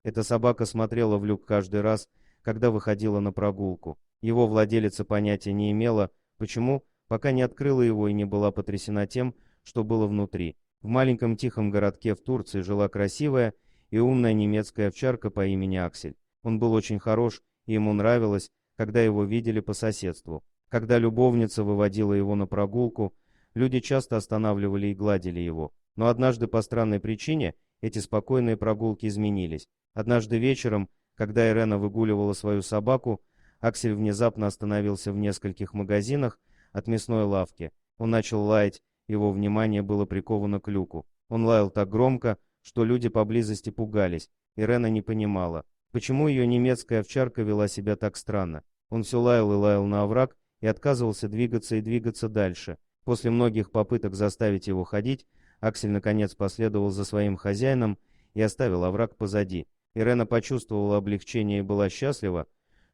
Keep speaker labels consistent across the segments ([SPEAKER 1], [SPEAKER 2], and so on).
[SPEAKER 1] Эта собака смотрела в люк каждый раз, когда выходила на прогулку. Его владелица понятия не имела, почему, пока не открыла его и не была потрясена тем, что было внутри. В маленьком тихом городке в Турции жила красивая и умная немецкая овчарка по имени Аксель. Он был очень хорош, и ему нравилось, когда его видели по соседству. Когда любовница выводила его на прогулку, люди часто останавливали и гладили его. Но однажды по странной причине эти спокойные прогулки изменились. Однажды вечером, когда Ирена выгуливала свою собаку, Аксель внезапно остановился в нескольких магазинах от мясной лавки. Он начал лаять, его внимание было приковано к люку. Он лаял так громко, что люди поблизости пугались. Ирена не понимала, почему ее немецкая овчарка вела себя так странно. Он все лаял и лаял на овраг и отказывался двигаться и двигаться дальше. После многих попыток заставить его ходить, Аксель наконец последовал за своим хозяином и оставил овраг позади. Ирена почувствовала облегчение и была счастлива,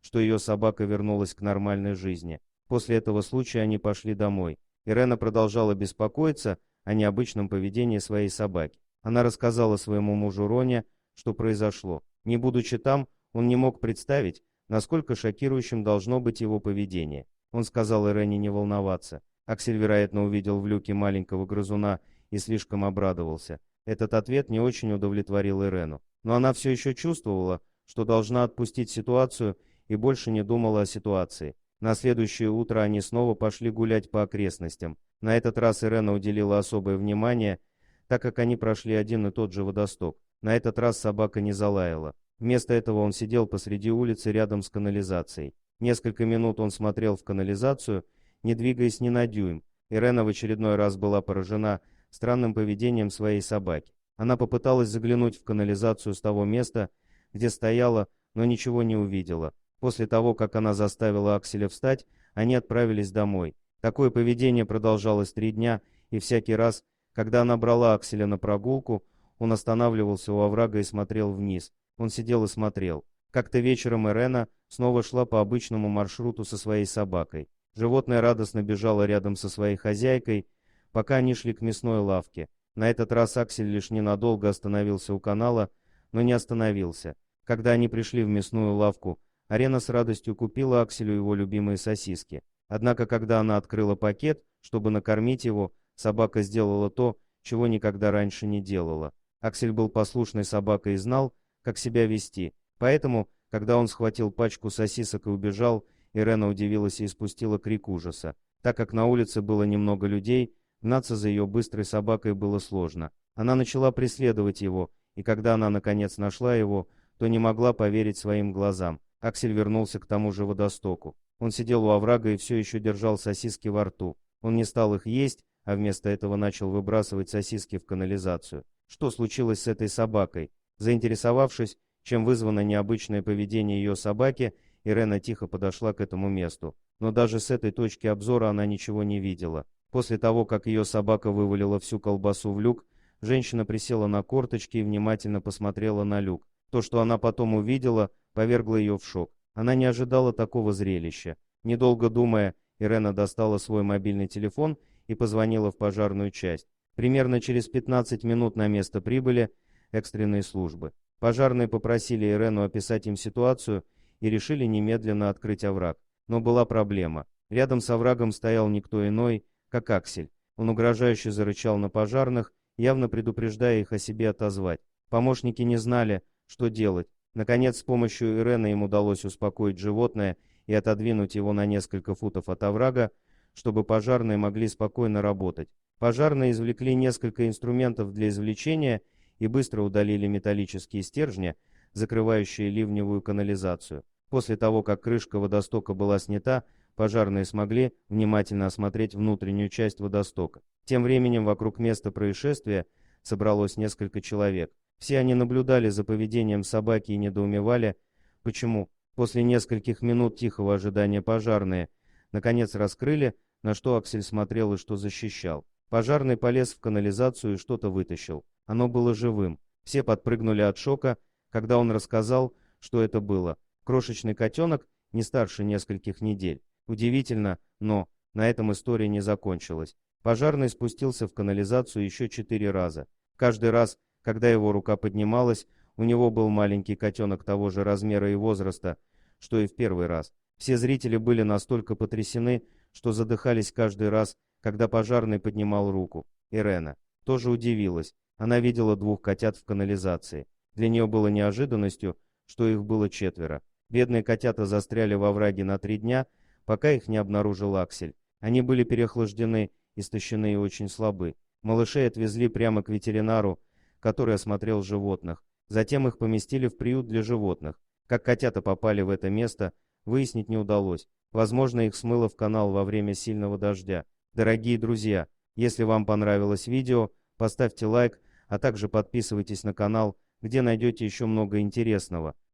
[SPEAKER 1] что ее собака вернулась к нормальной жизни. После этого случая они пошли домой. Ирена продолжала беспокоиться о необычном поведении своей собаки. Она рассказала своему мужу Роне, что произошло. Не будучи там, он не мог представить, насколько шокирующим должно быть его поведение. Он сказал Ирене не волноваться. Аксель, вероятно, увидел в люке маленького грызуна и слишком обрадовался. Этот ответ не очень удовлетворил Ирену. Но она все еще чувствовала, что должна отпустить ситуацию и больше не думала о ситуации. На следующее утро они снова пошли гулять по окрестностям. На этот раз Ирена уделила особое внимание, так как они прошли один и тот же водосток. На этот раз собака не залаяла. Вместо этого он сидел посреди улицы рядом с канализацией. Несколько минут он смотрел в канализацию, не двигаясь ни на дюйм. Ирена в очередной раз была поражена странным поведением своей собаки. Она попыталась заглянуть в канализацию с того места, где стояла, но ничего не увидела. После того, как она заставила Акселя встать, они отправились домой. Такое поведение продолжалось 3 дня, и всякий раз, когда она брала Акселя на прогулку, он останавливался у оврага и смотрел вниз. Он сидел и смотрел. Как-то вечером Ирена снова шла по обычному маршруту со своей собакой. Животное радостно бежало рядом со своей хозяйкой, пока они шли к мясной лавке. На этот раз Аксель лишь ненадолго остановился у канала, но не остановился. Когда они пришли в мясную лавку, Ирена с радостью купила Акселю его любимые сосиски. Однако, когда она открыла пакет, чтобы накормить его, собака сделала то, чего никогда раньше не делала. Аксель был послушной собакой и знал, как себя вести. Поэтому, когда он схватил пачку сосисок и убежал, Ирена удивилась и испустила крик ужаса. Так как на улице было немного людей, гнаться за ее быстрой собакой было сложно. Она начала преследовать его, и когда она наконец нашла его, то не могла поверить своим глазам. Аксель вернулся к тому же водостоку. Он сидел у оврага и все еще держал сосиски во рту. Он не стал их есть, а вместо этого начал выбрасывать сосиски в канализацию. Что случилось с этой собакой? Заинтересовавшись, чем вызвано необычное поведение ее собаки, Ирена тихо подошла к этому месту. Но даже с этой точки обзора она ничего не видела. После того, как ее собака вывалила всю колбасу в люк, женщина присела на корточки и внимательно посмотрела на люк. То, что она потом увидела, повергло ее в шок. Она не ожидала такого зрелища. Недолго думая, Ирена достала свой мобильный телефон и позвонила в пожарную часть. Примерно через 15 минут на место прибыли экстренные службы. Пожарные попросили Ирену описать им ситуацию и решили немедленно открыть овраг. Но была проблема. Рядом с оврагом стоял никто иной, как Аксель. Он угрожающе зарычал на пожарных, явно предупреждая их о себе отозвать. Помощники не знали, что делать. Наконец, с помощью Ирены им удалось успокоить животное и отодвинуть его на несколько футов от оврага, чтобы пожарные могли спокойно работать. Пожарные извлекли несколько инструментов для извлечения и быстро удалили металлические стержни, закрывающие ливневую канализацию. После того, как крышка водостока была снята, пожарные смогли внимательно осмотреть внутреннюю часть водостока. Тем временем вокруг места происшествия собралось несколько человек. Все они наблюдали за поведением собаки и недоумевали, почему. После нескольких минут тихого ожидания пожарные наконец раскрыли, на что Аксель смотрел и что защищал. Пожарный полез в канализацию и что-то вытащил. Оно было живым. Все подпрыгнули от шока, когда он рассказал, что это было. Крошечный котенок, не старше нескольких недель. Удивительно, но на этом история не закончилась. Пожарный спустился в канализацию еще 4 раза. Каждый раз, когда его рука поднималась, У него был маленький котенок того же размера и возраста, что и в первый раз. Все зрители были настолько потрясены, что задыхались каждый раз, когда пожарный поднимал руку. Ирена тоже удивилась. Она видела двух котят в канализации. Для нее было неожиданностью, что их было четверо. Бедные котята застряли во враге на 3 дня, пока их не обнаружил Аксель. Они были переохлаждены, истощены и очень слабы. Малышей отвезли прямо к ветеринару, который осмотрел животных. Затем их поместили в приют для животных. Как котята попали в это место, выяснить не удалось. Возможно, их смыло в канал во время сильного дождя. Дорогие друзья, если вам понравилось видео, поставьте лайк, а также подписывайтесь на канал, где найдете еще много интересного.